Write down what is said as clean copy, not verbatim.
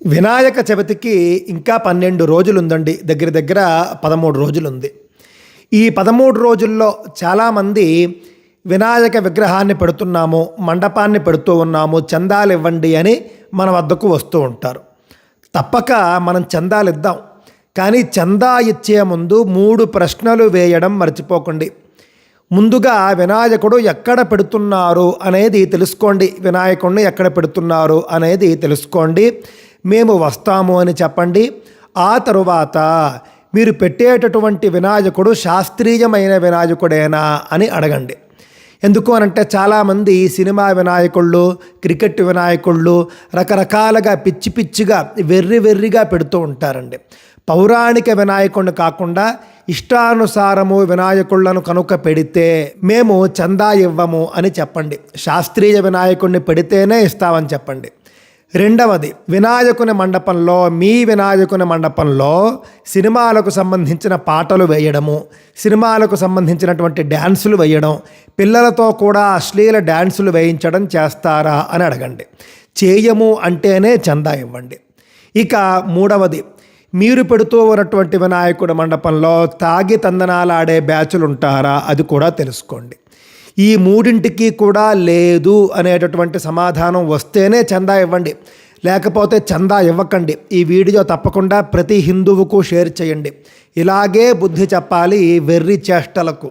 వినాయక చవితికి ఇంకా 12 రోజులుందండి. దగ్గర దగ్గర 13 రోజులుంది. ఈ 13 రోజుల్లో చాలామంది వినాయక విగ్రహాన్ని పెడుతున్నాము, మండపాన్ని పెడుతూ ఉన్నాము, చందాలు ఇవ్వండి అని మన వద్దకు వస్తూ ఉంటారు. తప్పక మనం చందాలు ఇద్దాం. కానీ చందా ఇచ్చే ముందు 3 ప్రశ్నలు వేయడం మర్చిపోకండి. ముందుగా వినాయకుడు ఎక్కడ పెడుతున్నారు అనేది తెలుసుకోండి. వినాయకుడిని ఎక్కడ పెడుతున్నారు అనేది తెలుసుకోండి. మేము వస్తాము అని చెప్పండి. ఆ తరువాత మీరు పెట్టేటటువంటి వినాయకుడు శాస్త్రీయమైన వినాయకుడేనా అని అడగండి. ఎందుకు అనంటే చాలామంది సినిమా వినాయకుళ్ళు, క్రికెట్ వినాయకుళ్ళు రకరకాలుగా పిచ్చి పిచ్చిగా వెర్రిగా పెడుతూ ఉంటారండి. పౌరాణిక వినాయకుడిని కాకుండా ఇష్టానుసారము వినాయకుళ్లను కనుక పెడితే మేము చందా ఇవ్వము అని చెప్పండి. శాస్త్రీయ వినాయకుడిని పెడితేనే ఇస్తామని చెప్పండి. రెండవది, వినాయకుని మండపంలో, మీ వినాయకుని మండపంలో సినిమాలకు సంబంధించిన పాటలు వేయడము, సినిమాలకు సంబంధించినటువంటి డ్యాన్సులు వేయడం, పిల్లలతో కూడా అశ్లీల డ్యాన్సులు వేయించడం చేస్తారా అని అడగండి. చేయము అంటేనే చందా ఇవ్వండి. ఇక మూడవది, మీరు పెడుతూ ఉన్నటువంటి వినాయకుడి మండపంలో తాగి తందనాలాడే బ్యాచులు ఉంటారా అది కూడా తెలుసుకోండి. ఈ మూడింటికి కూడా లేదు అనేటటువంటి సమాధానం వస్తేనే చందా ఇవ్వండి, లేకపోతే చందా ఇవ్వకండి. ఈ వీడియో తప్పకుండా ప్రతి హిందువుకు షేర్ చేయండి. ఇలాగే బుద్ధి చెప్పాలి వెర్రి చేష్టలకు.